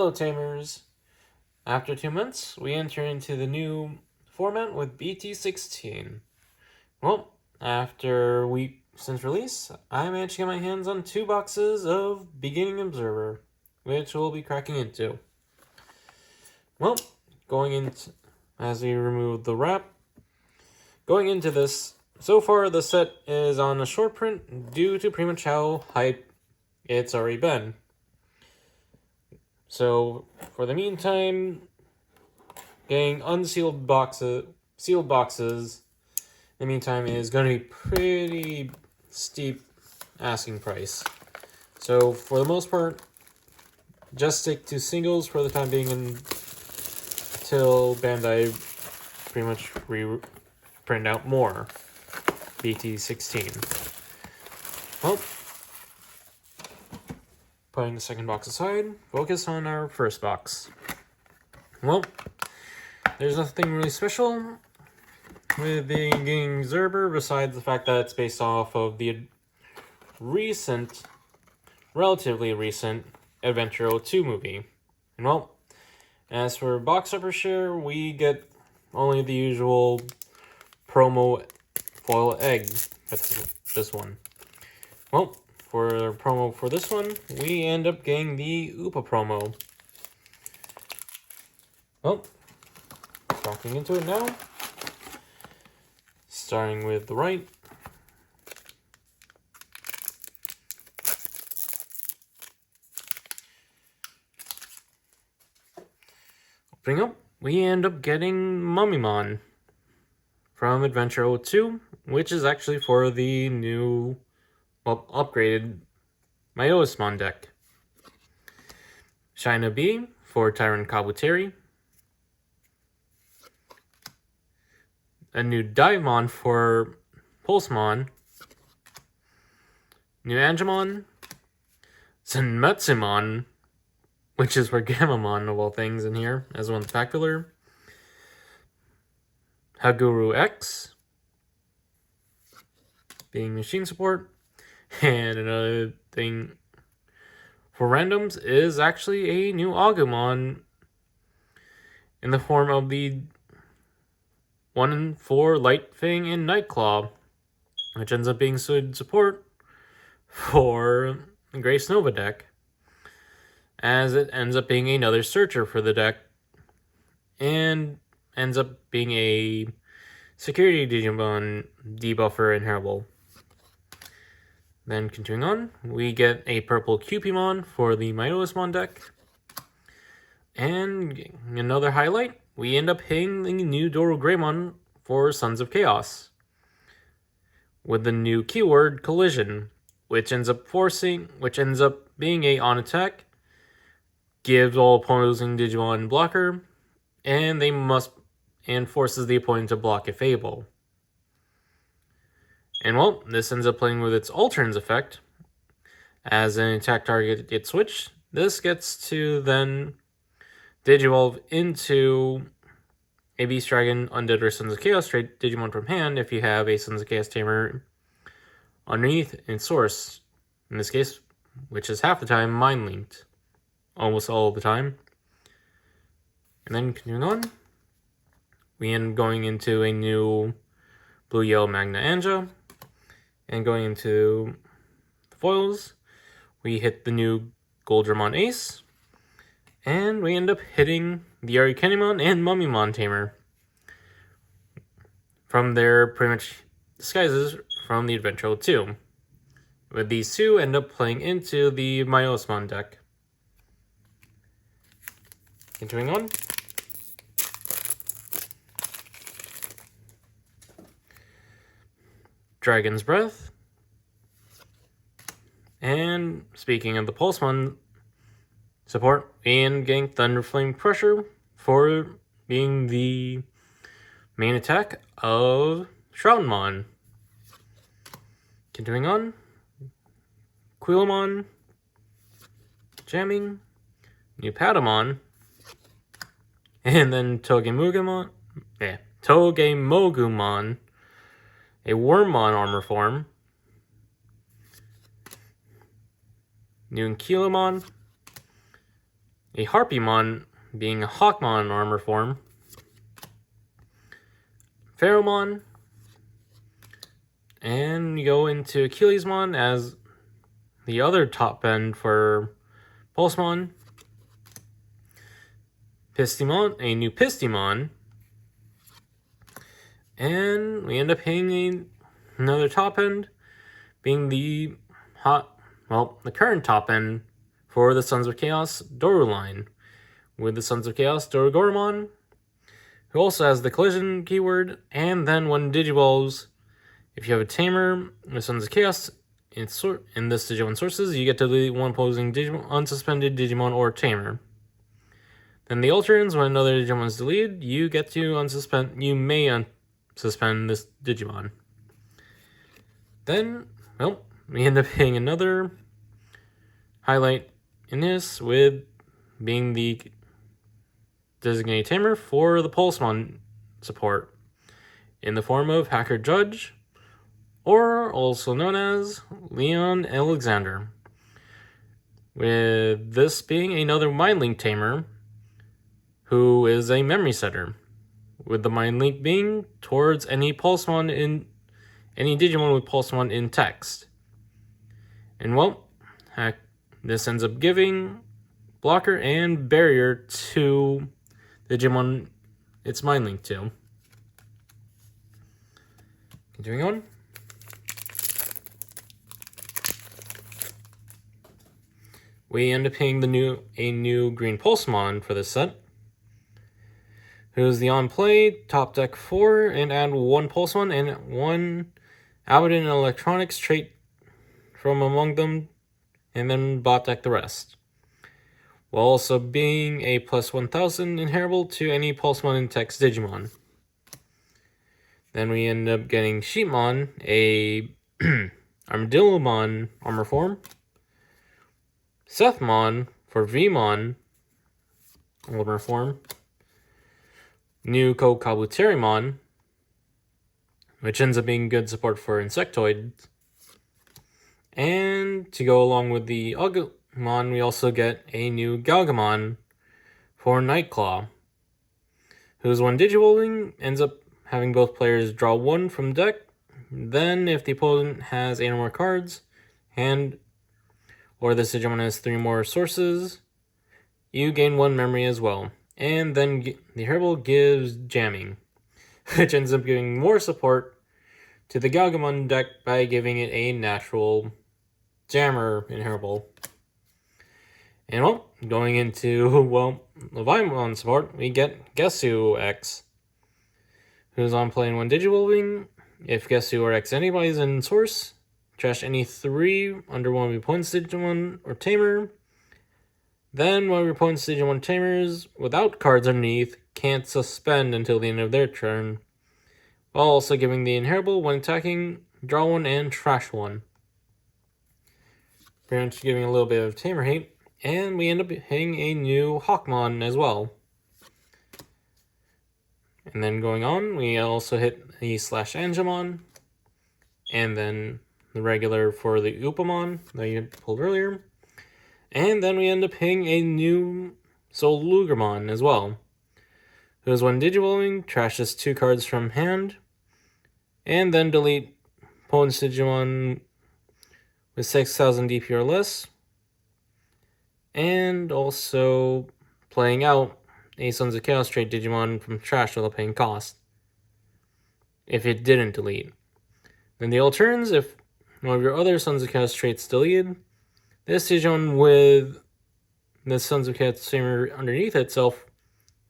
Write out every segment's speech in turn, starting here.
Hello, Tamers! After 2 months, we enter into the new format with BT16. Well, after a week since release, I managed to get my hands on 2 boxes of Beginning Observer, which we'll be cracking into. Well, as we remove the wrap, going into this, so far the set is on a short print due to pretty much how hype it's already been. So, for the meantime, getting unsealed sealed boxes, in the meantime, is going to be pretty steep asking price. So, for the most part, just stick to singles for the time being until Bandai pretty much print out more BT16. Well, putting the second box aside, focus on our first box. Well, there's nothing really special with the Beginning Observer besides the fact that it's based off of the relatively recent Adventure 02 movie. And well, as for box upper share, we get only the usual promo foil egg with this one. Well, for promo for this one, we end up getting the Upa promo. Well, talking into it now. Starting with the right. Opening up, we end up getting Mummymon from Adventure 02, which is actually for the new, upgraded Myosmon deck. Shina B for Tyrant Kabuteri. A new Divemon for Pulsemon. New Angemon. Zenmetsumon, which is for Gamamon of all things in here, as one spectacular. Haguru X, being machine support. And another thing for randoms is actually a new Agumon in the form of the 1-4 Light Fang and Nightclaw, which ends up being good support for the Grace Nova deck, as it ends up being another searcher for the deck, and ends up being a security Digimon debuffer and Herable. Then continuing on, we get a purple Cupimon for the Myosmon deck. And another highlight, we end up hitting the new Doro Greymon for Sons of Chaos, with the new keyword Collision, which ends up being a on attack, gives all opposing Digimon blocker, and forces the opponent to block if able. And well, this ends up playing with its Alterns effect. As an attack target gets switched, this gets to then Digivolve into a Beast Dragon, Undead, or Sons of Chaos straight Digimon from hand if you have a Sons of Chaos Tamer underneath its source. In this case, which is half the time, Mind Linked. Almost all the time. And then continuing on, we end up going into a new Blue-Yellow Magna Anja. And going into the foils, we hit the new Goldramon Ace. And we end up hitting the Arikenimon and Mummymon Tamer from their pretty much disguises from the Adventure 2. With these two end up playing into the Myosmon deck. Continuing on. Dragon's Breath. And speaking of the Pulsemon support, and getting Thunderflame Pressure for being the main attack of Shroudmon. Continuing on, Quillamon, Jamming, new Patamon, and then Togemogumon, a Wormmon armor form, new Ankylamon, a Harpymon being a Hawkmon armor form, Pheromon, and you go into Achillesmon as the other top end for Pulsemon, Pistimon, a new Pistimon, and we end up hitting another top end, being the current top end for the Sons of Chaos Doru line, with the Sons of Chaos Dorugoromon, who also has the collision keyword, and then when Digivolves, if you have a Tamer with Sons of Chaos in this Digimon Sources, you get to delete one opposing unsuspended Digimon or Tamer. Then the alternates, when another Digimon is deleted, you may unsuspend this Digimon. Then, well, we end up hitting another highlight in this with being the designated Tamer for the Pulsemon support in the form of Hacker Judge, or also known as Leon Alexander, with this being another Mind Link Tamer who is a memory setter, with the Mind Link being towards any Digimon with Pulsemon in text. And well, this ends up giving blocker and barrier to Digimon it's Mind Link to. Continuing on. We end up hitting a new green Pulsemon for this set, who's the on-play, top deck 4, and add 1 Pulsemon and 1 Abaddon Electronics trait from among them, and then bot deck the rest, while also being a plus 1000 inheritable to any Pulsemon in text Digimon. Then we end up getting Sheepmon, a Armadillomon armor form, Sethmon for Vmon armor form, new Kabuterimon, which ends up being good support for Insectoids. And to go along with the Agumon, we also get a new Galgamon for Nightclaw, whose when Digivolving ends up having both players draw 1 from deck. Then if the opponent has 8 or more cards, or this Digimon has 3 more sources, you gain 1 memory as well. And then the Herbal gives Jamming, which ends up giving more support to the Galgamon deck by giving it a natural Jammer inheritable. And well, going into, Leviathan support, we get Gesu X, who's on play in one Digivolving. If Gesu or X anybody's in source, trash any 3 under one of your opponent's Digimon or Tamer. Then one of your opponent's Digimon Tamers without cards underneath can't suspend until the end of their turn, while also giving the inheritable when attacking, draw 1 and trash 1. Pretty much giving a little bit of Tamer hate, and we end up hitting a new Hawkmon as well. And then going on, we also hit the /Angemon, and then the regular for the Upamon that you pulled earlier. And then we end up hitting a new Soul Lugermon as well, who's when Digivolving, trashes 2 cards from hand, and then delete opponent's Digimon with 6,000 DP or less, and also playing out a Sons of Chaos trait Digimon from trash without paying cost, if it didn't delete. Then the alternates, if one of your other Sons of Chaos traits deleted, this Digimon with the Sons of Chaos Tamer underneath itself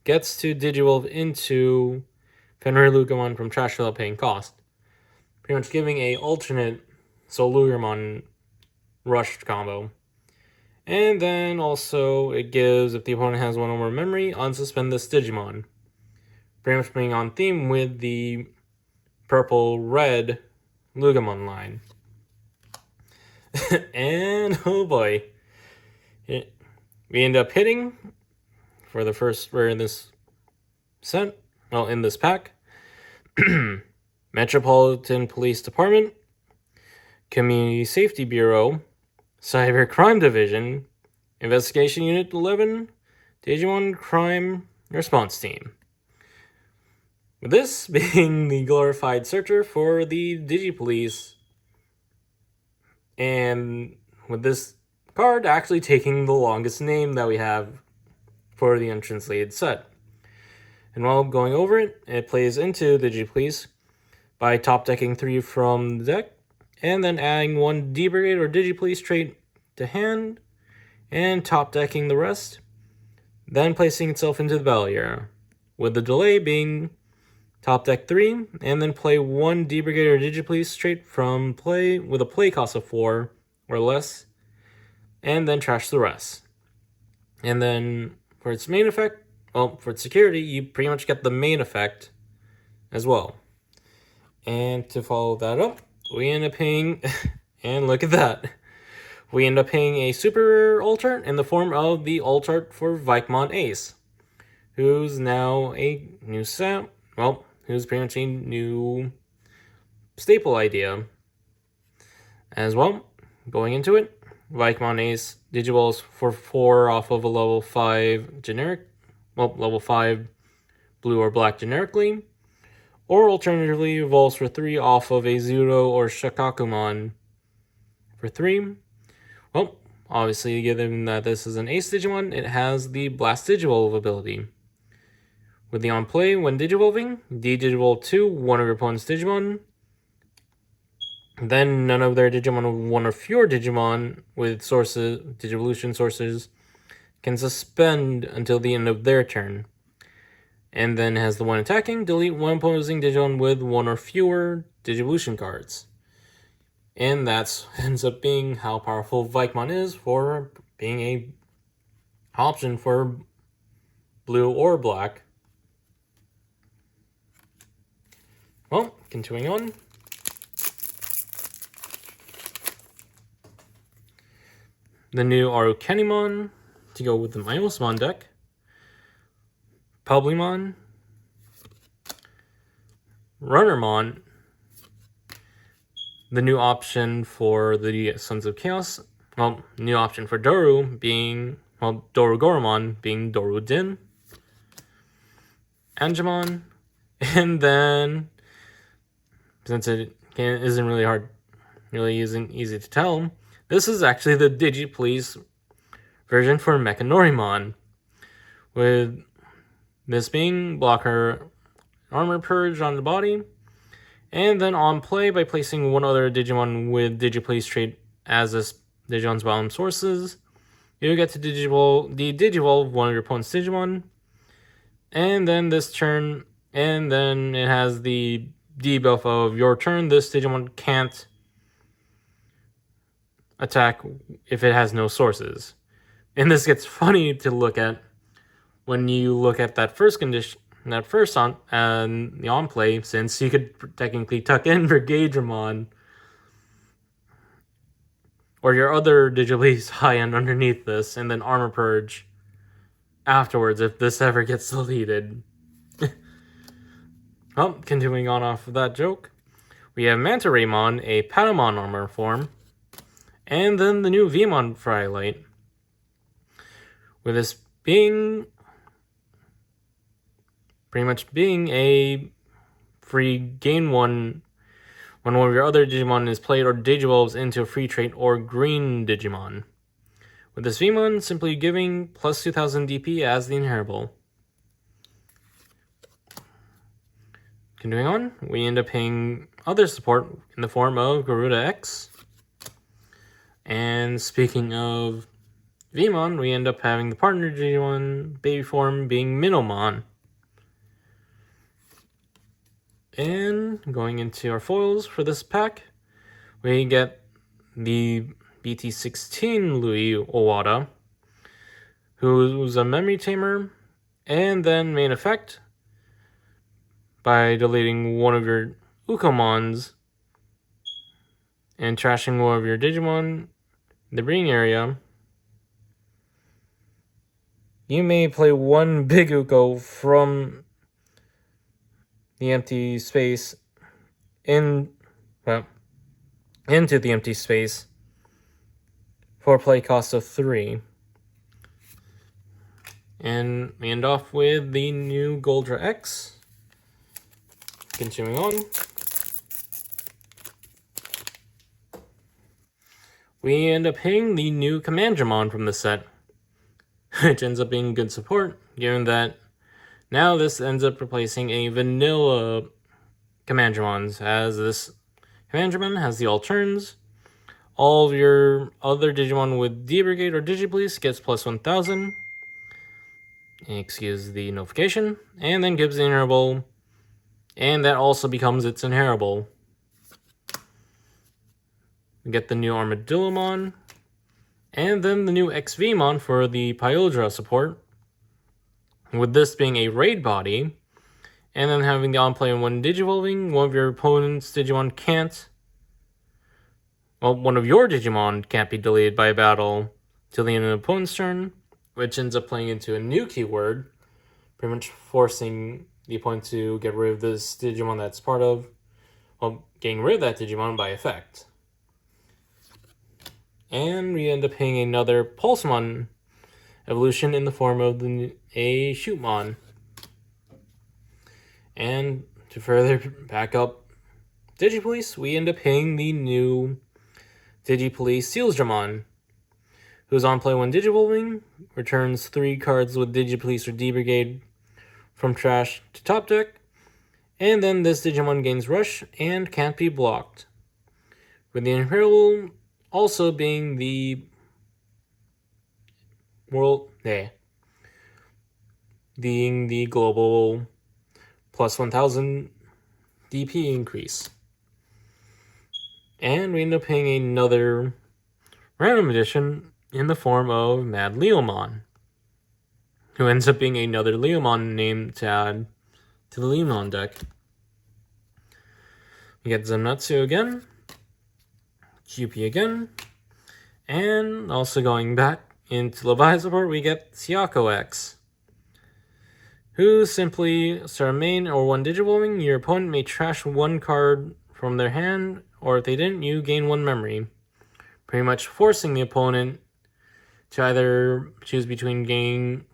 gets to Digivolve into Fenrir Lugamon from trash without paying cost, pretty much giving a alternate Soul Lugermon rushed combo. And then also it gives, if the opponent has 1 or more memory, unsuspend this Digimon, pretty much being on theme with the purple-red Lugamon line. And oh boy, we end up hitting for the first rare in this set, in this pack, Metropolitan Police Department, Community Safety Bureau, Cyber Crime Division, Investigation Unit 11, Digimon Crime Response Team. With this being the glorified searcher for the Digipolice, and with this card actually taking the longest name that we have for the untranslated set. And while going over it, it plays into Digipolice by top decking 3 from the deck, and then adding 1 D-Brigade or Digipolice trait to hand, and top decking the rest, then placing itself into the battle area, with the delay being top deck 3, and then play 1 D-Brigade or Digipolice trait from play with a play cost of 4 or less, and then trash the rest. And then for its main effect, well, for its security, you pretty much get the main effect as well. And to follow that up, we end up paying, and look at that, we end up paying a super rare alt art in the form of the alt art for Digimon Ace, who's now a new set, well, who's pretty much a new staple idea as well. Going into it, Digimon Ace Digivolves for 4 off of a level 5 generic, well, level 5 blue or black generically, or alternatively evolves for 3 off of a Zuro or Shikakumon for 3. Well, obviously, given that this is an Ace Digimon, it has the Blast Digivolve ability. With the on play, when Digivolving, D-Digivolve 2 one of your opponent's Digimon, then none of their Digimon, one or fewer Digimon with sources, Digivolution sources, can suspend until the end of their turn. And then has the one attacking, delete one opposing Digimon with 1 or fewer Digivolution cards. And that ends up being how powerful Digimon is for being a option for blue or black. Well, continuing on. The new Arukenimon to go with the Myosmon deck. Publimon, Runnermon, the new option for the Sons of Chaos, well, new option for Doru being, well, Dorugoromon being Dorudin, Angemon, and then, since it isn't easy to tell, this is actually the Digipolice version for Mechanorimon, with this being blocker armor purge on the body, and then on play by placing 1 other Digimon with Digipolice trait as this Digimon's bottom sources, you get to Digivolve 1 of your opponent's Digimon, and then this turn, and then it has the debuff of your turn. This Digimon can't attack if it has no sources. And this gets funny to look at when you look at that first condition, that first on the on play, since you could technically tuck in Brigadramon or your other Digipolice high end underneath this, and then Armor Purge afterwards if this ever gets deleted. Well, continuing on off of that joke, we have Manta Raymon, a Patamon armor form, and then the new Vmon Firelight, with this being pretty much being a free gain 1 when one of your other Digimon is played or Digivolves into a free trait or green Digimon. With this Vmon simply giving plus 2000 DP as the inheritable. Continuing on, we end up paying other support in the form of Garuda X. And speaking of Vmon, we end up having the partner Digimon baby form being Minomon. And going into our foils for this pack, we get the BT16 Louis Owada, who's a memory tamer, and then main effect, by deleting 1 of your Ukomons and trashing 1 of your Digimon in the breeding area, you may play 1 big Uko from the empty space into the empty space for a play cost of 3. And we end off with the new Goldra X. Continuing on. We end up hitting the new Commandramon from the set, which ends up being good support, given that now this ends up replacing a vanilla Commandramon, as this Commandramon has the all turns. All of your other Digimon with D-Brigade or Digipolice gets plus 1000. Excuse the notification. And then gives the inheritable. And that also becomes its inheritable. We get the new Armadillomon. And then the new XVmon for the Pyodra support. With this being a raid body. And then having the on-play and one Digivolving. One of your opponent's Digimon can't. Well, one of your Digimon can't be deleted by a battle till the end of the opponent's turn, which ends up playing into a new keyword, pretty much forcing the opponent to get rid of this Digimon that's part of, well, getting rid of that Digimon by effect. And we end up hitting another Pulsemon evolution in the form of a Shootmon. And to further back up Digipolice, we end up hitting the new Digipolice Sealsdramon, who's on play when Digivolving, returns 3 cards with Digipolice or D-Brigade from trash to top deck, and then this Digimon gains Rush and can't be blocked. With the Imperial also being the being the global plus 1000 DP increase. And we end up hitting another random edition in the form of Mad Leomon, who ends up being another Leomon name to add to the Leomon deck. We get Zenmatsu again, QP again, and also going back into Levi support, we get Siako X, who simply start a main or one Digivolving. Your opponent may trash 1 card from their hand, or if they didn't, you gain 1 memory. Pretty much forcing the opponent to either choose between gaining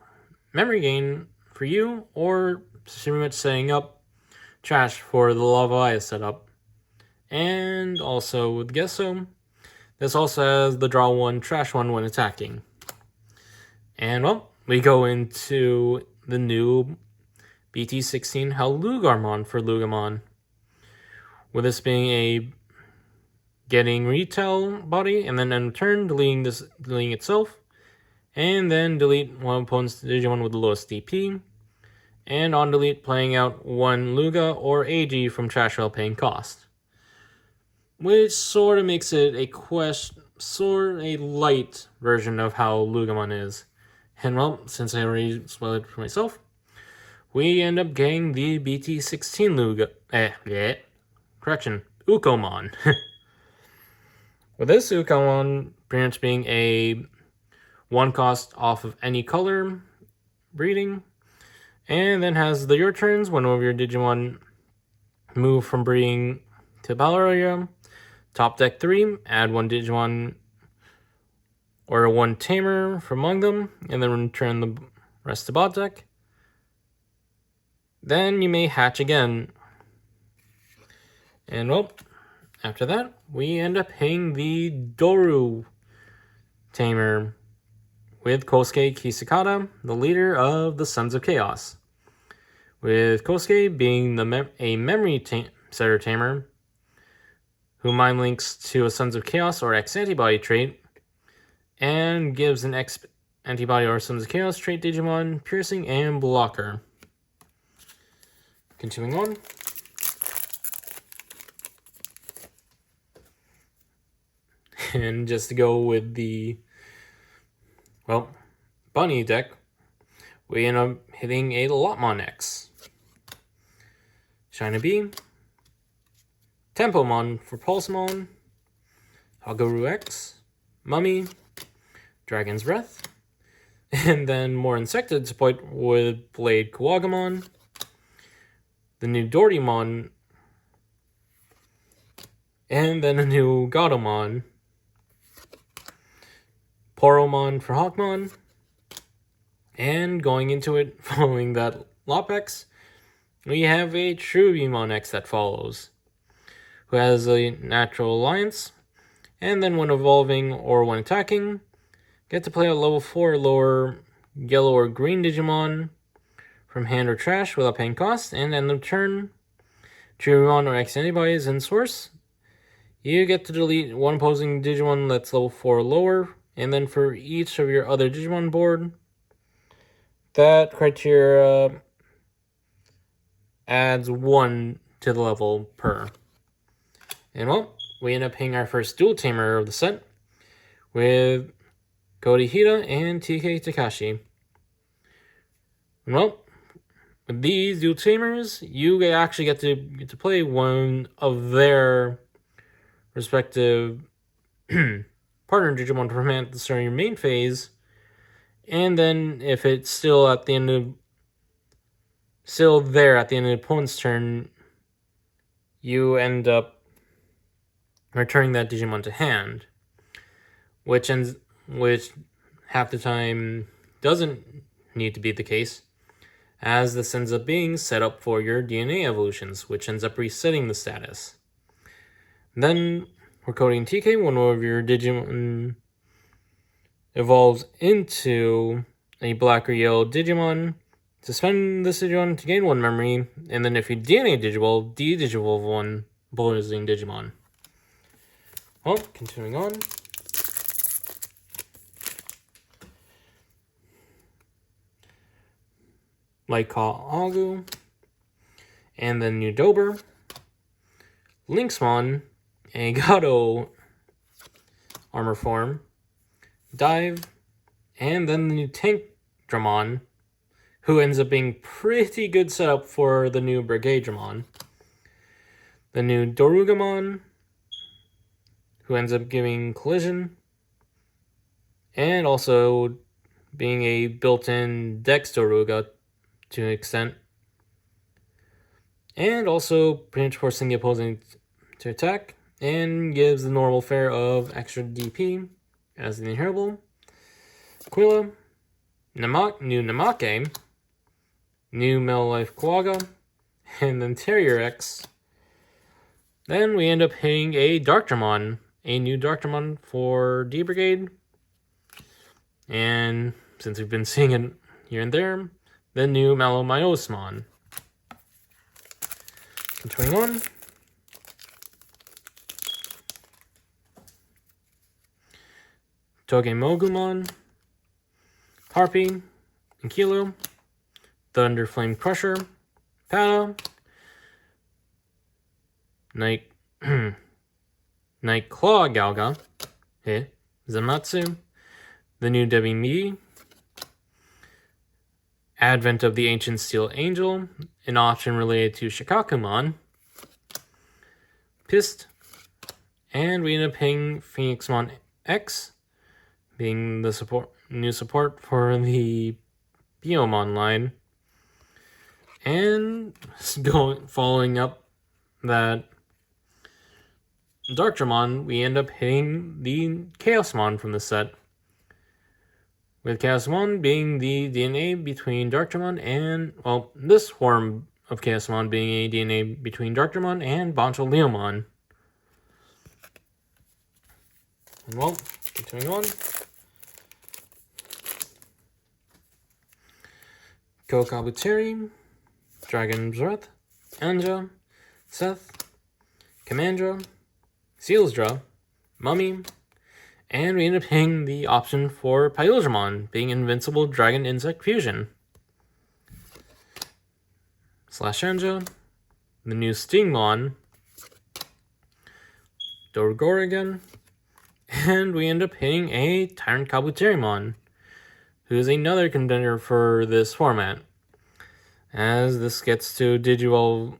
memory gain for you, or pretty much setting up trash for the Levi setup. And also with Gesso, this also has the draw 1, trash 1 when attacking. And well, we go into the new BT16 Lugarmon for Lugamon, with this being a getting retail body, and then in turn deleting itself, and then delete one opponent's Digimon with the lowest DP, and on delete playing out 1 Luga or AG from trash while paying cost, which sort of makes it a light version of how Lugamon is. And well, since I already spoiled it for myself, we end up getting the BT16 Ukomon. With this Ukomon pretty much being a 1 cost off of any color breeding, and then has the your turns when one of your Digimon move from breeding to battle area, top deck 3, add 1 Digimon or 1 Tamer from among them, and then return the rest to bot deck. Then you may hatch again. And well, after that, we end up hitting the Doru Tamer with Kosuke Kisakata, the leader of the Sons of Chaos. With Kosuke being a memory setter tamer, who mind links to a Sons of Chaos or X antibody trait, and gives an X antibody or Sons of Chaos trait Digimon piercing and blocker. Continuing on. And just to go with the, well, bunny deck, we end up hitting a Lotmon X, Shiny Bee, Tempomon for Pulsemon, Hagaru X, Mummy, Dragon's Breath, and then more Insected support with Blade Kuwagamon, the new Dortimon, and then a new Godomon, Poromon for Hawkmon, And going into it, following that Lopex, we have a true Digimon X that follows, who has a natural alliance, and then when evolving or when attacking, get to play a level 4 or lower yellow or green Digimon from hand or trash without paying cost, and end of turn, Digimon or X antibodies in source. You get to delete one opposing Digimon that's level 4 or lower, and then for each of your other Digimon board, that criteria adds 1 to the level per. And well, we end up paying our first dual tamer of the set with Cody Hida and TK Takashi. And well, with these dual tamers, you actually get to play one of their respective partner Digimon from at the start of your main phase, and then if it's still at the end of the opponent's turn, you end up returning that Digimon to hand, which half the time doesn't need to be the case, as this ends up being set up for your DNA evolutions, which ends up resetting the status. Then, for Cody and TK, one of your Digimon evolves into a black or yellow Digimon. Suspend this Digimon to gain 1 memory, and then if you DNA Digivolve, de-Digivolve 1 opposing Digimon. Well, continuing on. Lightcall Agu, and then new Dober, Lynxmon, a Gato armor form, Dive, and then the new Tank Dramon, who ends up being pretty good setup for the new Brigade Dramon. The new Dorugamon, who ends up giving Collision, and also being a built-in Dex Doruga to an extent, and also pretty much forcing the opposing to attack, and gives the normal fare of extra DP as the inheritable. Aquila, new Namake, new Metal Life Quagga, and then Terrier X. Then we end up hitting a Darkdramon, a new Darkdramon for D Brigade. And since we've been seeing it here and there, the new Malomyosmon. Continuing on. Togemogumon, Harpy, Ankylo, Thunder Flame Crusher, Pada, Night Claw Galga, Zamatsu, the new Debbie Me, Advent of the Ancient Steel Angel, an option related to Shikakumon, Pissed, and we end up paying Phoenixmon X, being the new support for the Biomon line, and following up that Darkdramon, we end up hitting the Chaosmon from the set, with Chaosmon being the DNA between Darkdramon and, well, this form of Chaosmon being a DNA between Darkdramon and Bancho Leomon. Well, continuing on. Kokabuteri, Dragon's Breath, Anja, Seth, Commandra, Sealsdra, Mummy, and we end up hitting the option for Pyldramon, being Invincible Dragon Insect Fusion. Slash Anja, the new Stingmon, Dorgorigan, and we end up hitting a Tyrant Kabuterimon, who is another contender for this format, as this gets to Digivolve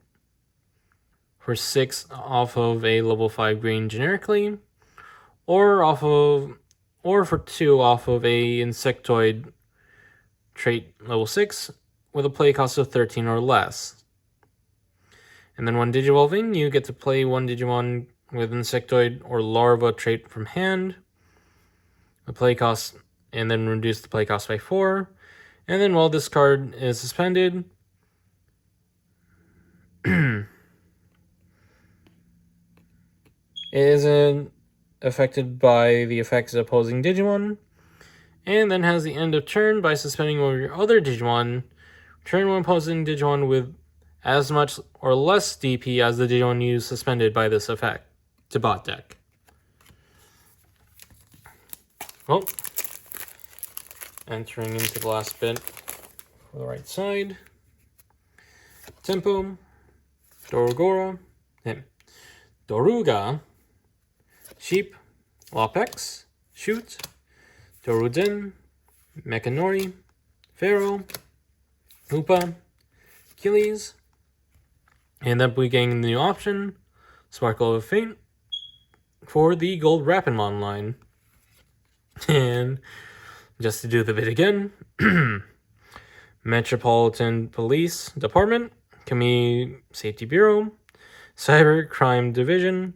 for 6 off of a level 5 green generically, or for 2 off of a Insectoid trait level 6 with a play cost of 13 or less. And then when Digivolving, you get to play 1 Digimon with Insectoid or Larva trait from hand, the play cost, and then reduce the play cost by 4, And then while this card is suspended, it isn't affected by the effects of opposing Digimon, and then has the end of turn by suspending one of your other Digimon. Turn one opposing Digimon with as much or less DP as the Digimon you suspended by this effect to bot deck. Well, entering into the last bit for the right side. Tempo, Dorogora, Doruga, Sheep, Lopex, Shoot, Doruden, Mechanori, Pharaoh, Hoopa, Achilles, and then we gain the new option, Sparkle of Fate, for the Gold Rapidmon line. And just to do the bit again, Metropolitan Police Department, Community Safety Bureau, Cyber Crime Division,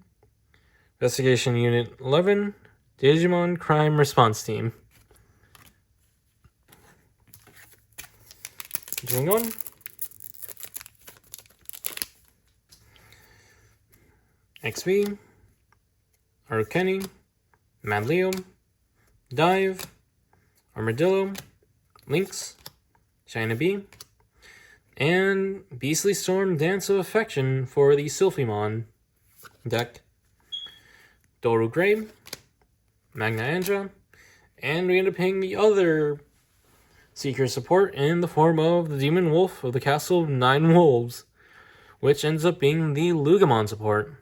Investigation Unit 11, Digimon Crime Response Team. Continuing on. XV, Arcani, Madleo, Dive, Armadillo, Lynx, China Bee, and Beastly Storm Dance of Affection for the Sylphimon deck. Doru Grey, Magna Andra, and we end up paying the other Seeker support in the form of the Demon Wolf of the Castle of Nine Wolves, which ends up being the Lugamon support,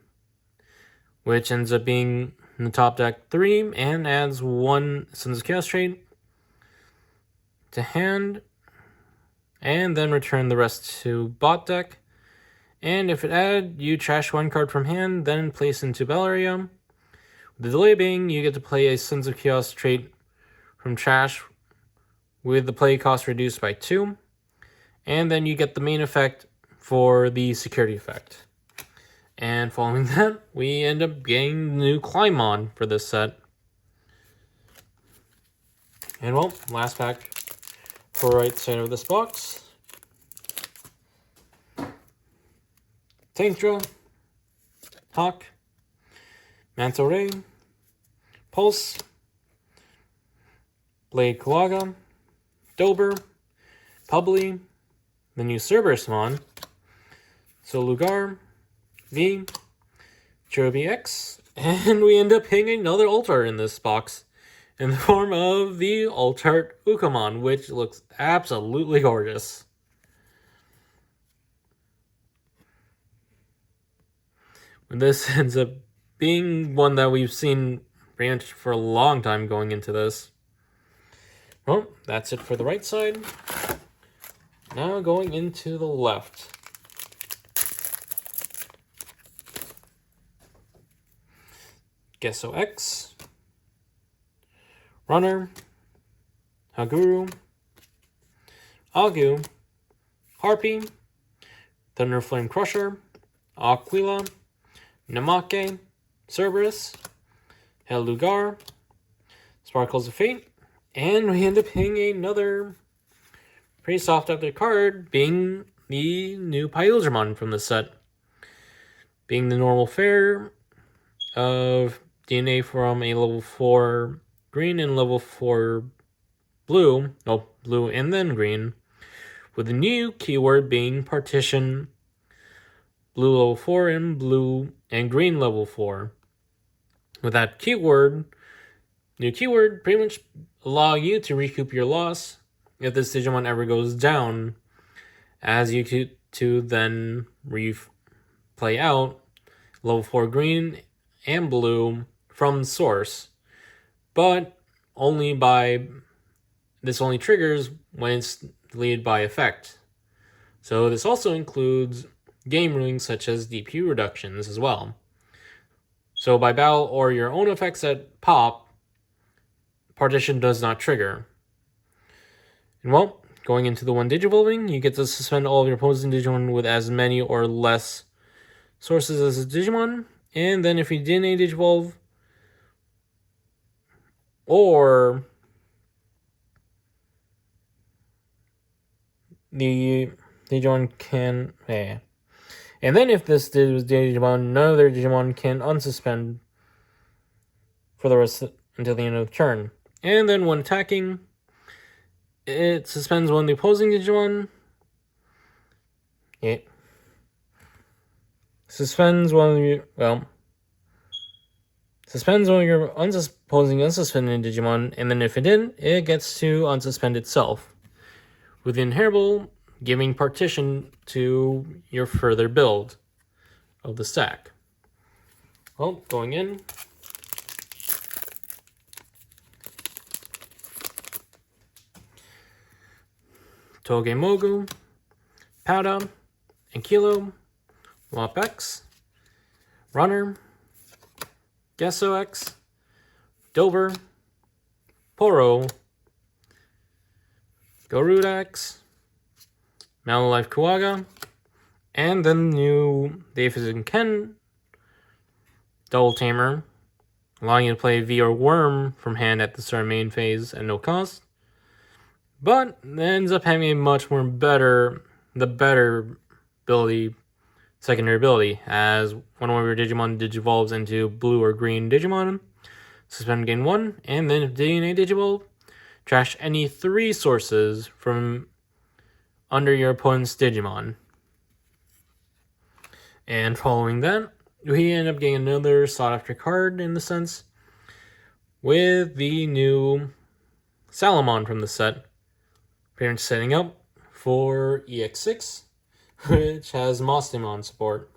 which ends up being in the top deck 3 and adds 1 Sons of Chaos trait to hand, and then return the rest to bot deck. And if it added, you trash 1 card from hand, then place into Battle Area. The delay being, you get to play a Sons of Chaos trait from trash with the play cost reduced by 2. And then you get the main effect for the security effect. And following that, we end up getting the new Climon for this set. And well, last pack for right side of this box. Tankdra, Hawk, Manta Ray, Pulse, Blade Kawaga, Dober, Publi, the new Cerberusmon, Solugar, V, Cherubi X, and we end up hitting another Altart in this box in the form of the Altart Ukamon, which looks absolutely gorgeous. And this ends up being one that we've seen pretty much for a long time going into this. Well, that's it for the right side. Now going into the left. Gesso X, Runner, Haguru, Agu, Harpy, Thunderflame Crusher, Aquila, Namake, Cerberus, Hellugar, Sparkles of Fate, and we end up hitting another pretty soft update card, being the new Pyldramon from the set. Being the normal fare of DNA from a level 4 green and level 4 blue, blue and then green, with the new keyword being partition blue level 4 and blue and green level 4. With that keyword, new keyword, pretty much allow you to recoup your loss if this Digimon ever goes down, as you to then play out level 4 green and blue from source, but only this only triggers when it's deleted by effect. So this also includes game rulings such as DP reductions as well. So by battle or your own effects that pop, partition does not trigger. And well, going into the one Digivolving, you get to suspend all of your opposing Digimon with as many or less sources as a Digimon. And then if you DNA Digivolve, or the Digimon can... And then if this was Digimon, none of their Digimon can unsuspend for the rest until the end of the turn. And then when attacking, it suspends one of the opposing Digimon. It suspends one of your... suspends one of your opposing unsuspended Digimon, and then if it didn't, it gets to unsuspend itself, with the inheritable giving partition to your further build of the stack. Well, going in. Togemogu, Powda, Ankilo, Wapex, Runner, Gesso X, Dober, Poro, Gorudax, Malalife Kuwaga, and then new Davidson Ken Double Tamer, allowing you to play V or Worm from hand at the start of main phase at no cost. But it ends up having a much more better ability, secondary ability, as one of your Digimon digivolves into blue or green Digimon, suspend gain 1, and then if DNA digivolve, trash any 3 sources from under your opponent's Digimon. And following that, we end up getting another sought after card in the sense, with the new Salamon from the set, pretty much setting up for EX6, which has Mostimon support.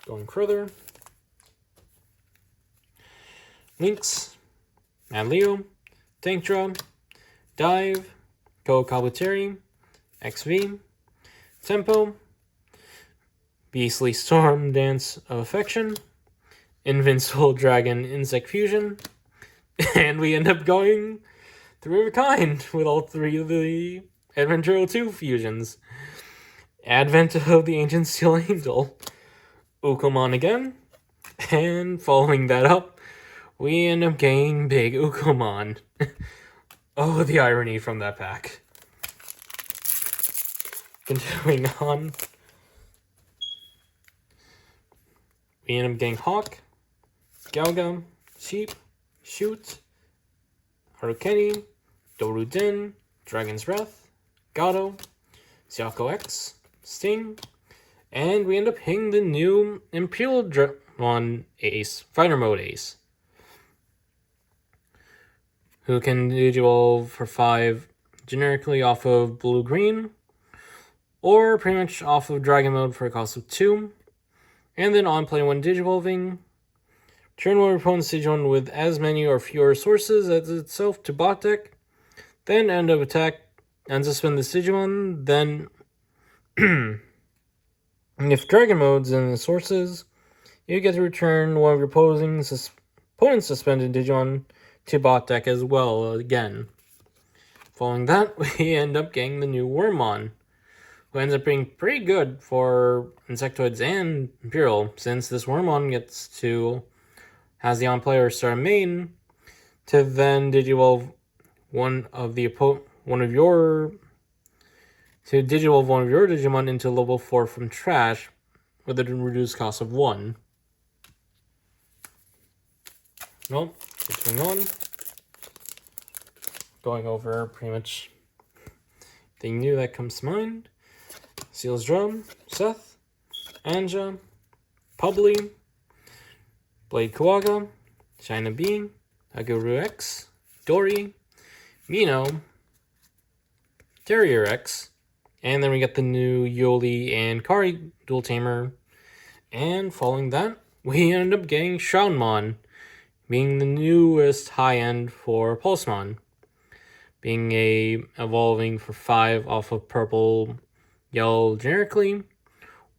Going further, Lynx, Adleo, Tankdra, Dive, Ko Kabuteri, XV, Tempo, Beastly Storm Dance of Affection, Invincible Dragon Insect Fusion, and we end up going 3 of a kind with all 3 of the Adventure 2 fusions. Advent of the Ancient Steel Angel, Ukomon again, and following that up, we end up getting Big Ukomon. Oh, the irony from that pack. Continuing on, we end up getting Hawk, Galga, Sheep, Shoot, Harukeni, Doruden, Dragon's Breath, Gato, Xiako X, Sting, and we end up hitting the new Imperial Dramon Ace, Fighter Mode Ace, who can digivolve for 5 generically off of blue-green, or pretty much off of Dragon Mode for a cost of 2, and then on play 1 digivolving, turn one opponent's Digimon with as many or fewer sources as itself to bot deck, then end of attack and suspend the Digimon, then if Dragon Mode's in the sources, you get to return one of your opponent's suspended Digimon to bot deck as well again. Following that, we end up getting the new Wormmon, who ends up being pretty good for Insectoids and Imperial, since this Wormmon has the on-player start main to then digivolve one of your Digimon into level 4 from trash with a reduced cost of 1. Well, continuing on, going over pretty much anything new that comes to mind. Seal's Drum, Seth, Anja, Publi, Blade Kuwaga, China Bean, Aguru X, Dory, Mino, Terrier X, and then we got the new Yoli and Kari Dual Tamer, and following that, we ended up getting Shaunmon, being the newest high-end for Pulsemon, being evolving for 5 off of Purple Yellow generically,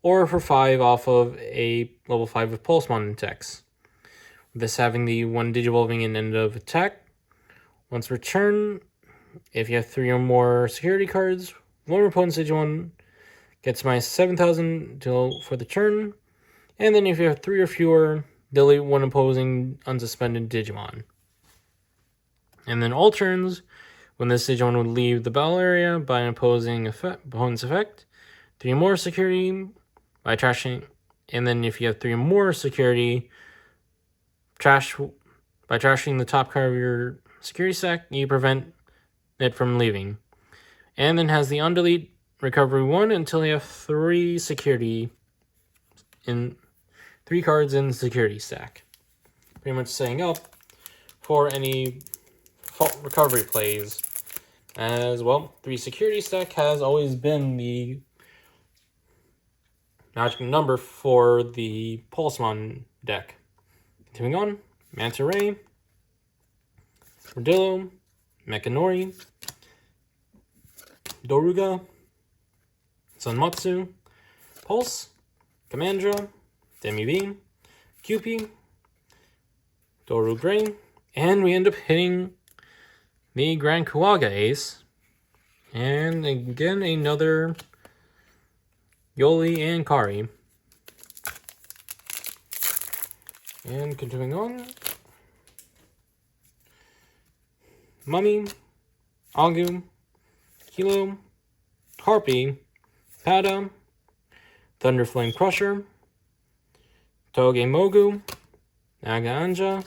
or for 5 off of a level 5 of Pulsemon Tex. This having the 1 digivolving and end of attack. Once return, if you have 3 or more security cards, one opponent's Digimon gets minus 7,000 for the turn, and then if you have 3 or fewer, delete one opposing unsuspended Digimon. And then all turns, when this Digimon would leave the battle area by an opposing opponent's effect, 3 more security by trashing. And then if you have 3 more security, by trashing the top card of your security stack, you prevent it from leaving. And then has the undelete recovery 1 until you have 3 cards in the security stack. Pretty much setting up for any fault recovery plays. As well, 3 security stack has always been the magic number for the Pulsemon deck. Continuing on, Manta Ray, Mordillo, Mechanori, Doruga, Sunmatsu, Pulse, Commandra, Demi-V, Kewpie, Doru Gray, and we end up hitting the Grand Kuwaga Ace, and again another Yoli and Kari. And continuing on, Mummy, Agu, Kilo, Harpy, Pada, Thunderflame Crusher, Toge Mogu, Naga Anja,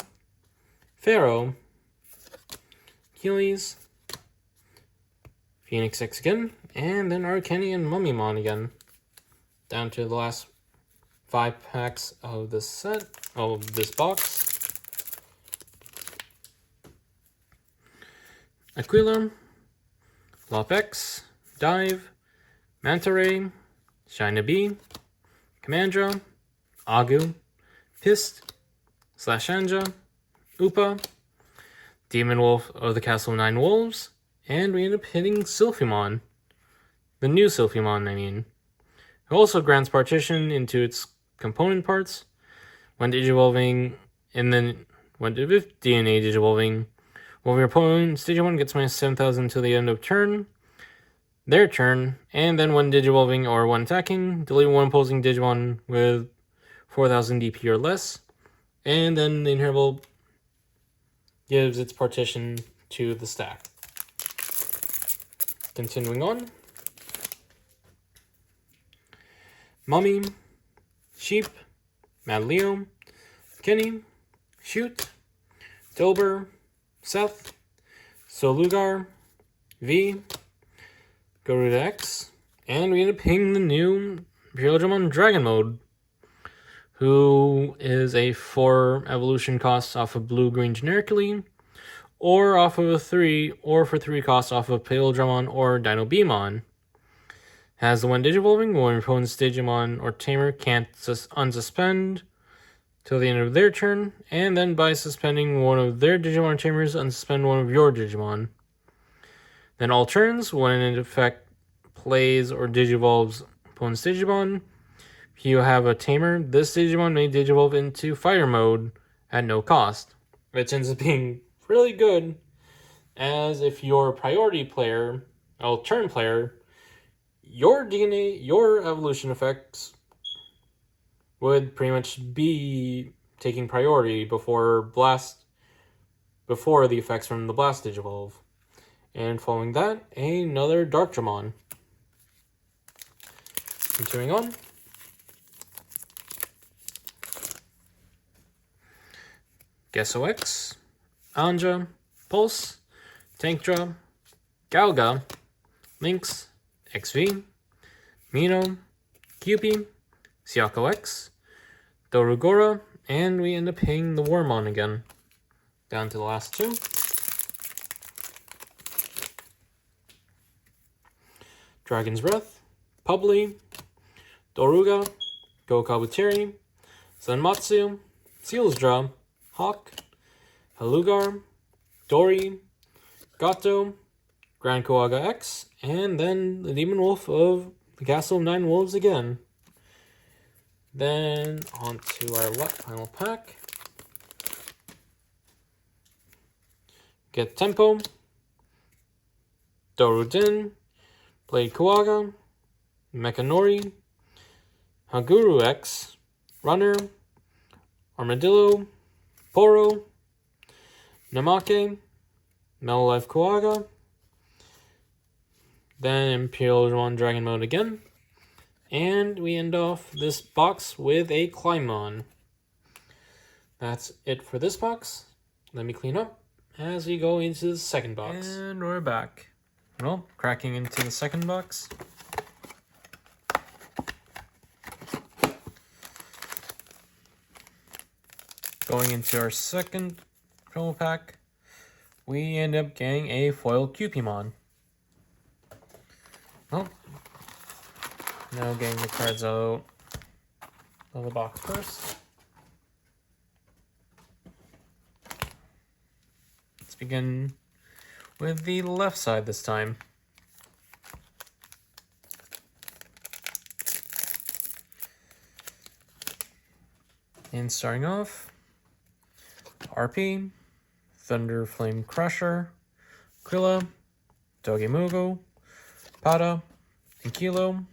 Pharaoh, Achilles, Phoenix X again, and then Arcanian Mummymon again. Down to the last 5 packs of this set, of this box. Aquila, Lopex, Dive, Manta Ray, Shina B, Commandra, Agu, Pist, Slashanja, Upa, Demon Wolf of the Castle of 9 Wolves, and we end up hitting Sylphimon. The new Sylphimon, I mean. It also grants partition into its component parts when digivolving, and then when with DNA digivolving, while your opponent's Digimon gets minus 7,000 to the end of their turn, and then when digivolving or when attacking, delete one opposing Digimon with 4,000 DP or less, and then the inheritable gives its partition to the stack. Continuing on, Mummy, Sheep, Mad Leo, Kenny, Shoot, Dilber, Seth, Solugar, V, Garuda X, and we end up picking the new Imperial Digimon Dragon Mode, who is a 4 evolution cost off of blue-green generically, or off of a 3, or for 3 costs off of Pale Dramon or Dino Beamon. Has the one digivolving when your opponent's Digimon or Tamer can't unsuspend till the end of their turn, and then by suspending one of their Digimon or Tamers, unsuspend one of your Digimon. Then all turns, when an effect plays or digivolves opponent's Digimon, if you have a Tamer, this Digimon may digivolve into Fighter Mode at no cost, which ends up being really good, as if you're a priority player, turn player, your DNA, your evolution effects would pretty much be taking priority before the effects from the Blast Digivolve. And following that, another Darkdramon. Continuing on, Gesso X, Anja, Pulse, Tankdra, Galga, Lynx, XV, Mino, Kewpie, Siako X, Dorugora, and we end up hitting the Wormon again. Down to the last 2. Dragon's Breath, Publi, Doruga, Gokabuteri, Zanmatsu, Sealsdra, Hawk, Halugar, Dori, Gato, Grand Koaga X, and then the Demon Wolf of the Castle of 9 Wolves again. Then on to our final pack. Get Tempo, Dorudin, Blade Koaga, Mechanori, Haguru X, Runner, Armadillo, Poro, Namake, Metal Life Kuaga, then Imperial Digimon Dragon Mode again, and we end off this box with a Climbon. That's it for this box. Let me clean up as we go into the second box. And we're back. Well, cracking into the second box. Going into our second promo pack, we end up getting a foil Cupimon. Well, now getting the cards out of the box first. Let's begin with the left side this time. And starting off, RP, Thunder Flame Crusher, Krilla, Dogemugo, Pada, Inkilo,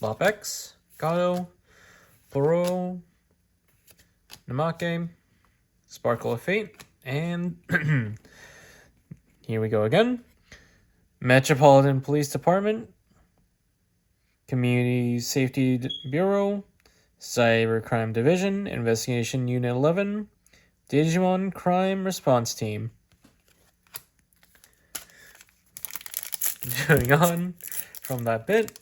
Lopex, Gato, Boro, Namake, Sparkle of Fate, and here we go again. Metropolitan Police Department, Community Safety Bureau, Cybercrime Division, Investigation Unit 11, Digimon Crime Response Team. Moving on from that bit,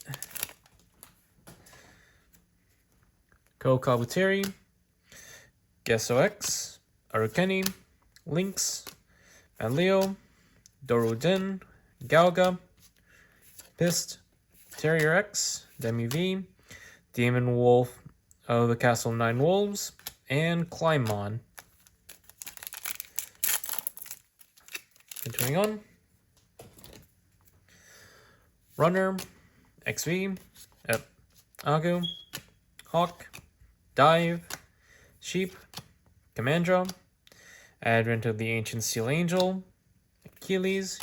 Ko Kabuteri, Gesso X, Arukeni, Lynx, Manleo, Doruden, Galga, Pist, Terrier X, Demi V, Demon Wolf of the Castle of Nine Wolves, and Climbon. Continuing on, Runner, XV, Agu, Hawk, Dive, Sheep, Commandra, Advent of the Ancient Steel Angel, Achilles,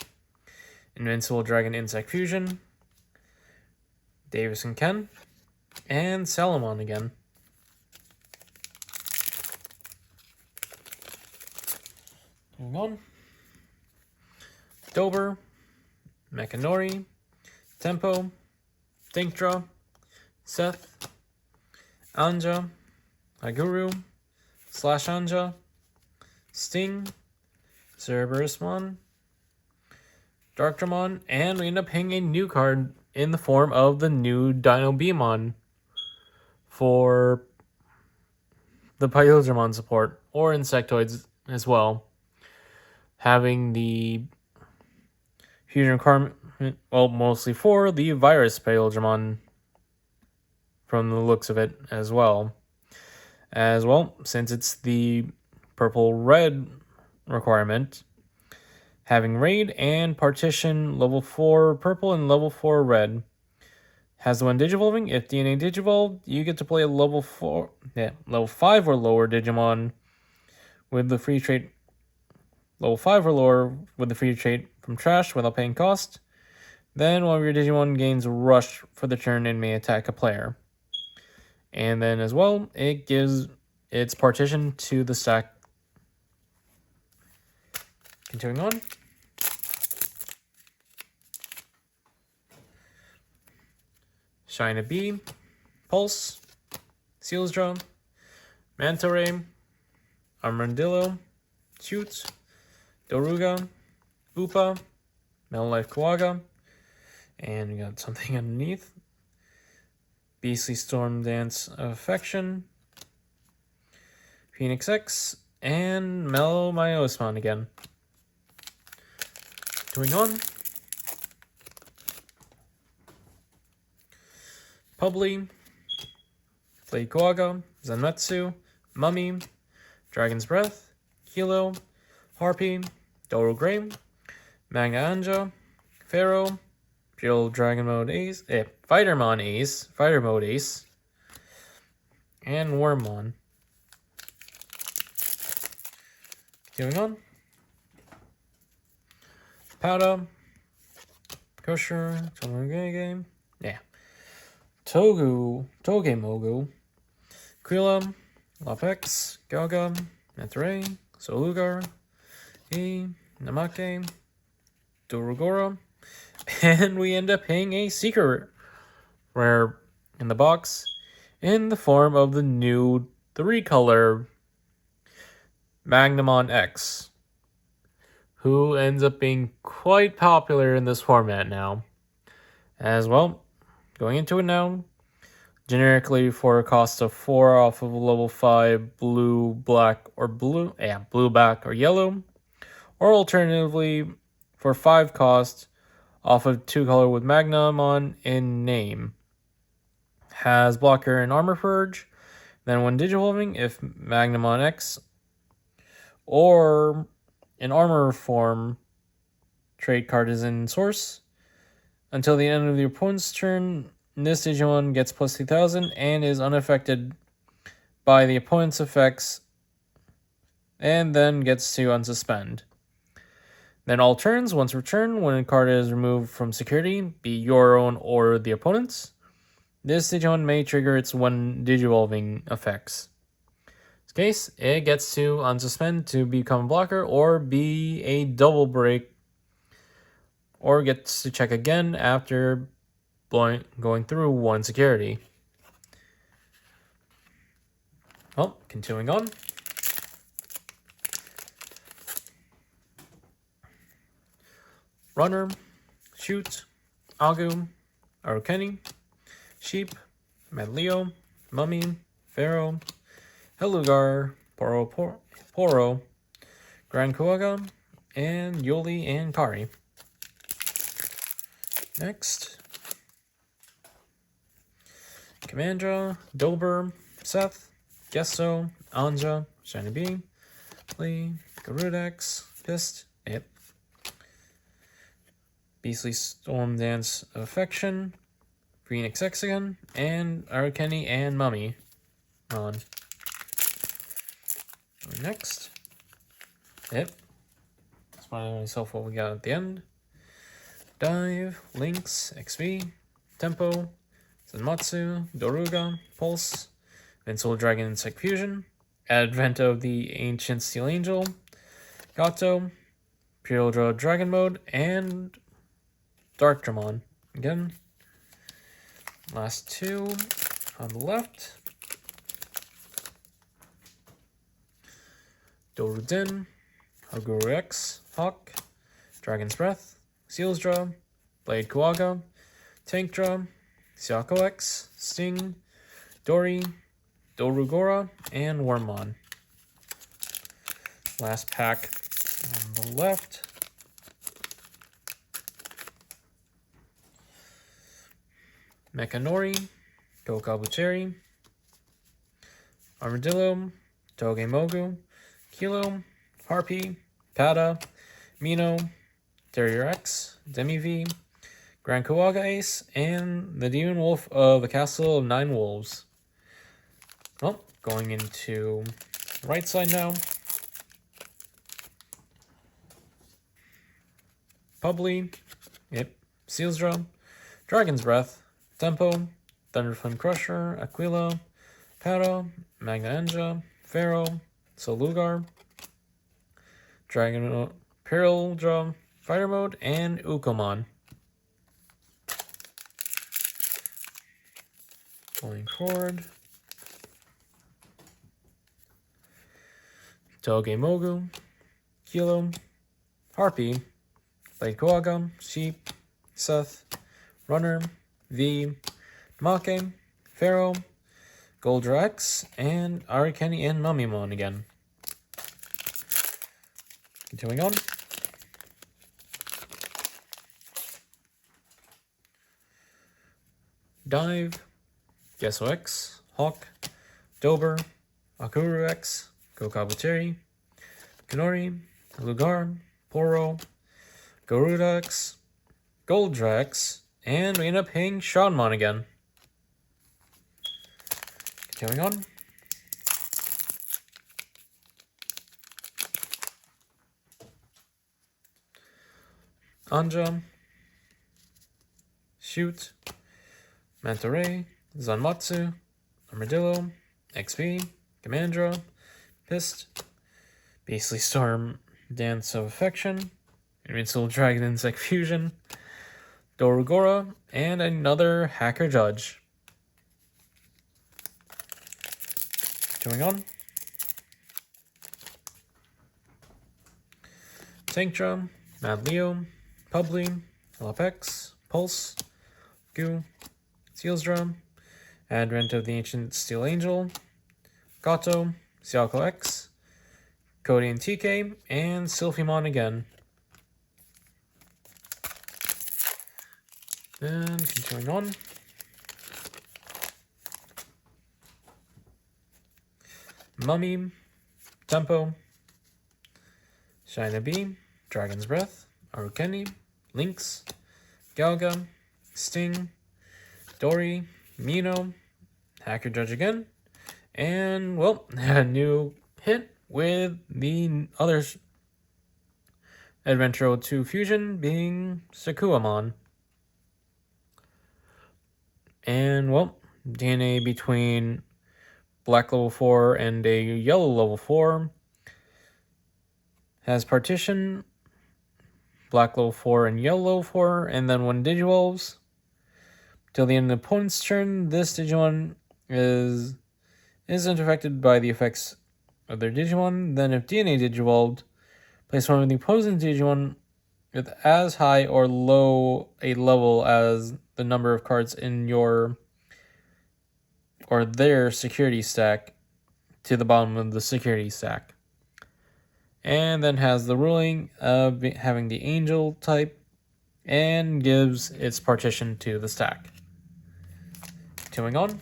Invincible Dragon Insect Fusion, Davis and Ken, and Salamon again. Moving on, Dober, Mechanori, Tempo, Dinkdra, Seth, Anja, Aguru, Slash Anja, Sting, Cerberusmon, Darkdramon, and we end up hitting a new card in the form of the new Dino Beamon for the Pyodramon support, or Insectoids as well. Having the fusion requirement, well, mostly for the Virus Pyodramon from the looks of it as well. As well, since it's the purple-red requirement, having Raid and Partition level 4 purple and level 4 red. Has the one Digivolving. If DNA Digivolved, you get to play a level 5 or lower Digimon with the free trait. Level 5 or lower with the free trait from trash without paying cost. Then one of your Digimon gains Rush for the turn and may attack a player. And then as well, it gives its Partition to the stack. Continuing on. Shine a Bee, Pulse, Sealsdrum, Manta Ray, Armadillo, Shoot, Doruga, Upa, Metal Life Kawaga, and we got something underneath. Beastly Storm Dance of Affection, Phoenix X, and Mellow Myosmon again. Going on. Publi, Flay Kawaga, Zenmetsu, Mummy, Dragon's Breath, Kilo, Harpy, Doro Gray, Manga Anja, Pharaoh, Pure Dragon Mode Ace, Fightermon Ace, Fighter Mode Ace, and Wormmon. Going on. Powda, Kosher, Game, Togemogu, Krilla, Lopex, Gaga, Mantare, Solugar, Namake, Dorogora, and we end up paying a secret rare in the box in the form of the new 3-color Magnamon X, who ends up being quite popular in this format now. As well, going into it now, generically for a cost of 4 off of level 5 blue, black, or blue, blue, black, or yellow, or alternatively for 5 cost off of 2-color with Magnamon in name. Has blocker and armor purge. Then when digivolving, if Magnamon X or an armor form trade card is in source, until the end of the opponent's turn, this Digimon gets plus 3000 and is unaffected by the opponent's effects, and then gets to unsuspend. Then all turns, once returned, when a card is removed from security, be your own or the opponent's, this Digimon may trigger its one Digivolving effects. In this case, it gets to unsuspend to become a blocker or be a double break, or gets to check again after going through one security. Well, continuing on. Runner, Shoot, Agu, Arukeni, Sheep, Madleo, Mummy, Pharaoh, Helugar, Poro, Grand Kuaga, and Yoli and Kari. Next, Kamandra, Dober, Seth, Gesso, Anja, Shiny Bee, Lee, Garudex, Pist, Beastly Storm Dance of Affection, Phoenix Hexagon, and Arukeni and Mummy on. Next, let's find myself what we got at the end. Dive, Lynx, XV, Tempo, Zanmatsu, Doruga, Pulse, Invincible Dragon Insect Fusion, Advent of the Ancient Steel Angel, Gato, Pure Draw Dragon Mode, and Dark Dramon. Again, last two on the left. Dorudin, Haguru X, Hawk, Dragon's Breath, Seal's Draw, Blade Kuaga, Tank Draw, Siako X, Sting, Dori, Dorugora, and Wormmon. Last pack on the left. Mechanori, Kokabuteri, Armadillo, Togemogu, Kilo, Harpy, Pada, Mino, Terrier X, Demi-V, Grand Kuaga Ace, and the Demon Wolf of the Castle of Nine Wolves. Well, going into the right side now. Publi, Seal's Drum, Dragon's Breath, Tempo, Thunderflame Crusher, Aquila, Pada, Magna Enja, Pharaoh, Solugar, Dragon Peril Draw, Fighter Mode, and Ukomon. Going forward. Togemogu, Kilo, Harpy, Blade Kuaga, Sheep, Seth, Runner, V, Make, Pharaoh, Goldra X, and Arukeni and Mummymon again. Continuing on. Dive, Gesso X, Hawk, Dober, Akuru X, Kokabuteri, Kanori, Lugar, Poro, Garuda X, Goldra X, and we end up paying Seanmon again. Continuing on. Anja, Shoot, Manta Ray, Zanmatsu, Armadillo, XV, Kamandra, Pist, Beastly Storm Dance of Affection, Invincible Dragon Insect Fusion, Dorugora, and another Hacker Judge. Going on. Tank Drum, Mad Leo, Publi, LFX, Pulse, Goo, Seals Drum, Advent of the Ancient Steel Angel, Gato, Siako X, Cody and TK, and Sylphimon again. And continuing on. Mummy, Tempo, Shina B, Dragon's Breath, Arukeni, Lynx, Galga, Sting, Dory, Mino, Hacker Judge again, and, well, a new hit with the other Adventure 02 fusion being Sakuamon. And, well, DNA between black level 4 and a yellow level 4 has partition, black level 4 and yellow level 4, and then when Digivolves, till the end of the opponent's turn, this Digimon isn't affected by the effects of their Digimon. Then if DNA Digivolved, place one of the opposing Digimon with as high or low a level as the number of cards in your or their security stack to the bottom of the security stack. And then has the ruling of having the angel type and gives its partition to the stack. Continuing on.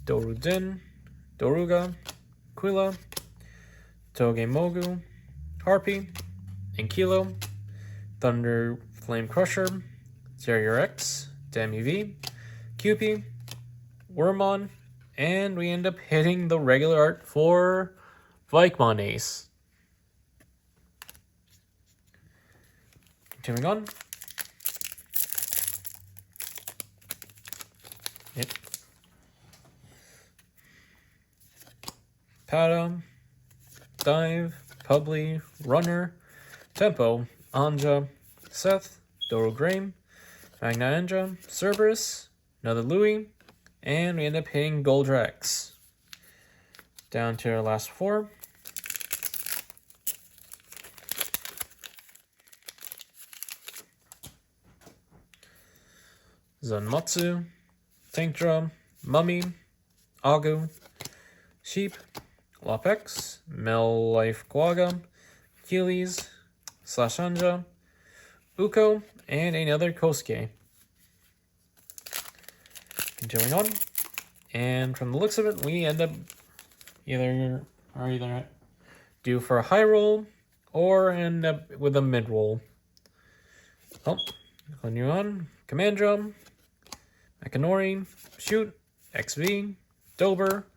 Dorujin, Doruga, Quilla, Togemogu, Harpy, Ankilo, Thunder Flame Crusher, Terrier X, Demi V, Cupid, Wormon, and we end up hitting the regular art for Vikemon Ace. Continuing on. Yep. Pada, Dive, Publi, Runner, Tempo, Anja, Seth, Dorograim, Magna Anja, Cerberus, another Louis, and we end up hitting Goldra X. Down to our last 4. Zanmatsu, Tank Drum, Mummy, Agu, Sheep, Lopex, Mel Life Quagga, Achilles, Slashanja, Uko, and another Kosuke. Continuing on, and from the looks of it, we end up either due for a high roll or end up with a mid roll. Oh, continue on. Commandra, Makanori, Shoot, XV, Dober,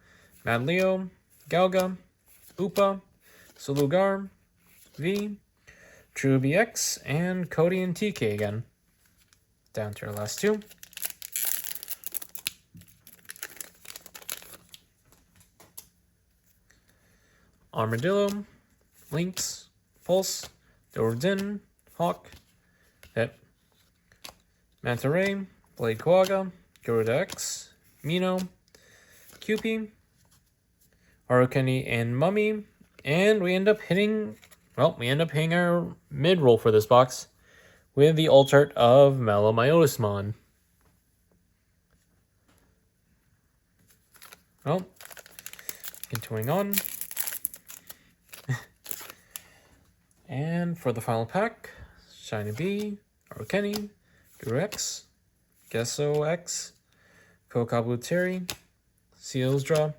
Mad Leo, Galga, Upa, Solugar, V, True BX, and Cody and TK again. Down to our last 2. Armadillo, Lynx, Pulse, Dordin, Hawk, Pip, Manta Ray, Blade Quagga, Garuda X, Mino, Cupid, Arukeni, and Mummy, and we end up hitting our mid-roll for this box with the alt art of Malomyotismon. Well, continuing on. And for the final pack, Shiny B, Arukeni, Guru X, Gesso X, Kokabu Terry, Seals Draw,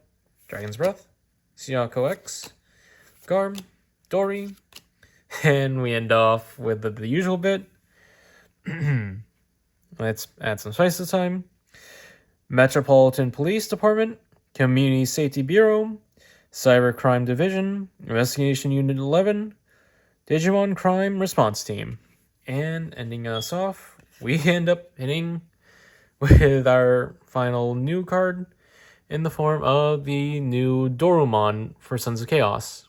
Dragon's Breath, Siako X, Garm, Dory, and we end off with the usual bit. Let's add some spice this time. Metropolitan Police Department, Community Safety Bureau, Cybercrime Division, Investigation Unit 11, Digimon Crime Response Team. And ending us off, we end up hitting with our final new card in the form of the new Dorumon for Sons of Chaos,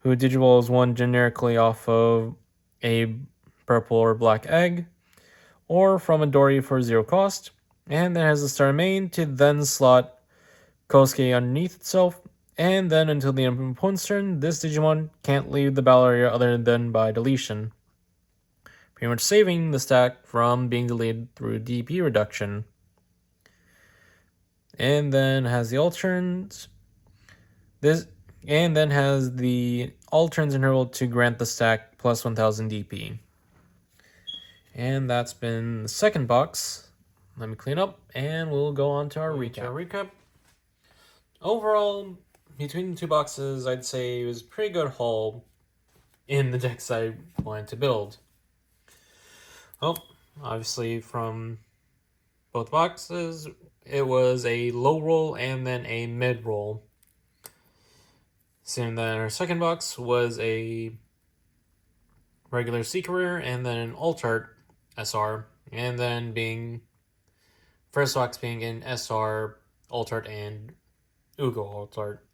who Digivolves one generically off of a purple or black egg, or from a Dory for 0 cost, and then has a star main to then slot Kosuke underneath itself, and then until the end of opponent's turn, this Digimon can't leave the battle area other than by deletion, pretty much saving the stack from being deleted through DP reduction. And then has the alterns. And then has the alterns interval to grant the stack plus 1000 DP. And that's been the second box. Let me clean up, and we'll go on to our recap. Overall, between the two boxes, I'd say it was a pretty good haul in the decks I wanted to build. Well, obviously from both boxes, it was a low roll and then a mid roll. Seeing that our second box was a regular Seeker and then an Alt-Art SR, and then being first box being an SR, Alt-Art, and Ugo Alt-Art.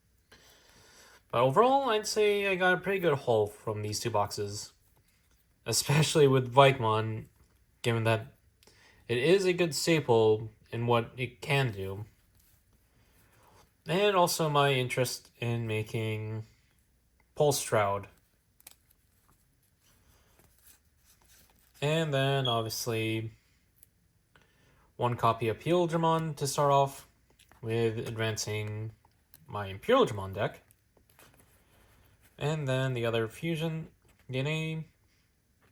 But overall, I'd say I got a pretty good haul from these two boxes, especially with Vikemon, given that it is a good staple in what it can do. And also my interest in making Pulse Shroud. And then obviously one copy of Imperial Dramon to start off with advancing my Imperial Dramon deck. And then the other Fusion DNA,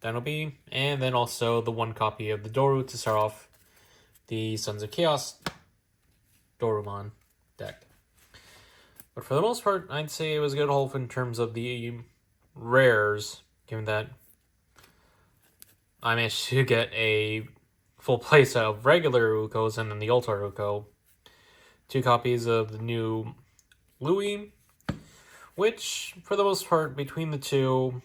that'll be, and then also the one copy of the Doru to start off the Sons of Chaos Dorumon deck. But for the most part, I'd say it was a good haul in terms of the rares, given that I managed to get a full playset of regular Ukos and then the Ultra Uko, 2 copies of the new Louis, which, for the most part, between the two,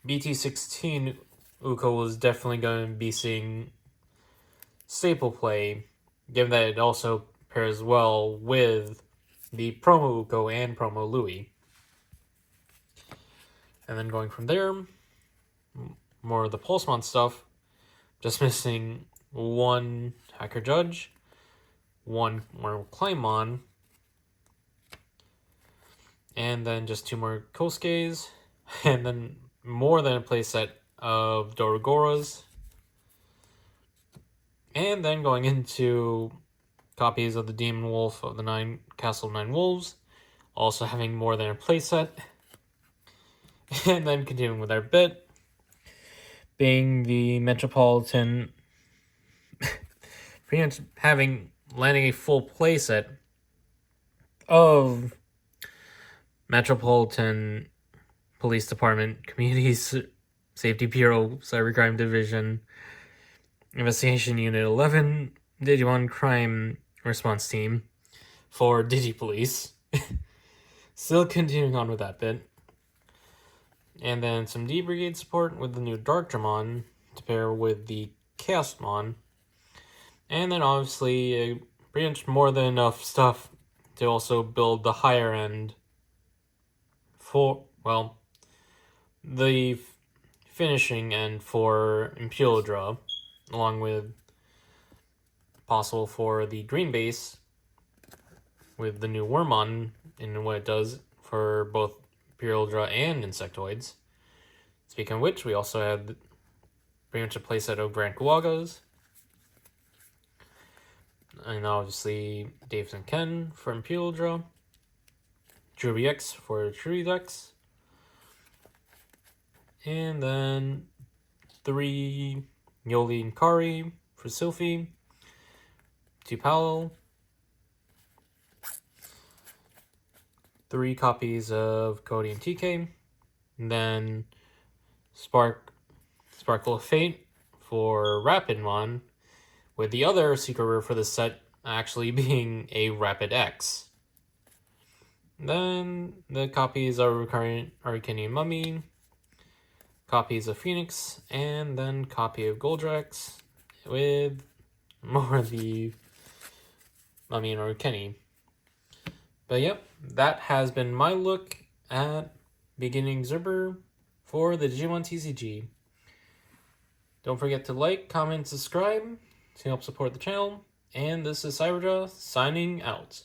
BT16 Uko was definitely going to be seeing staple play, given that it also pairs well with the promo Uko and promo Louis. And then going from there, more of the Pulsemon stuff, just missing one Hacker Judge, one more Claymon, and then just 2 more Kosuke's, and then more than a playset of Dorogoras, and then going into copies of the Demon Wolf of the Castle of Nine Wolves, also having more than a playset, and then continuing with our bit, being the Metropolitan, pretty much landing a full playset of Metropolitan Police Department, Community Safety Bureau, Cybercrime Division, Investigation Unit 11, Digimon Crime Response Team for Digipolice. Still continuing on with that bit. And then some D Brigade support with the new Dark Dramon to pair with the Chaosmon. And then obviously pretty much more than enough stuff to also build the higher end for, well, the finishing end for Imperial, along with possible for the green base with the new Wormmon and what it does for both Imperial and Insectoids. Speaking of which, we also had pretty much a playset of Grand Kuwagas. And obviously Davidson Ken for Imperial, Druby X for Druby decks. And then 3 Yoli and Kari for Sylphie, 2 Powell, 3 copies of Cody and TK, and then Sparkle of Fate for Rapidmon, with the other secret rare for this set actually being a Rapid X. Then the copies of Recurrent Arcanian Mummy, copies of Phoenix, and then copy of Goldrax with more of the Mummy and Arcani. But yep, that has been my look at Beginning Zerber for the Digimon TCG. Don't forget to like, comment, subscribe to help support the channel. And this is Cyberjaw signing out.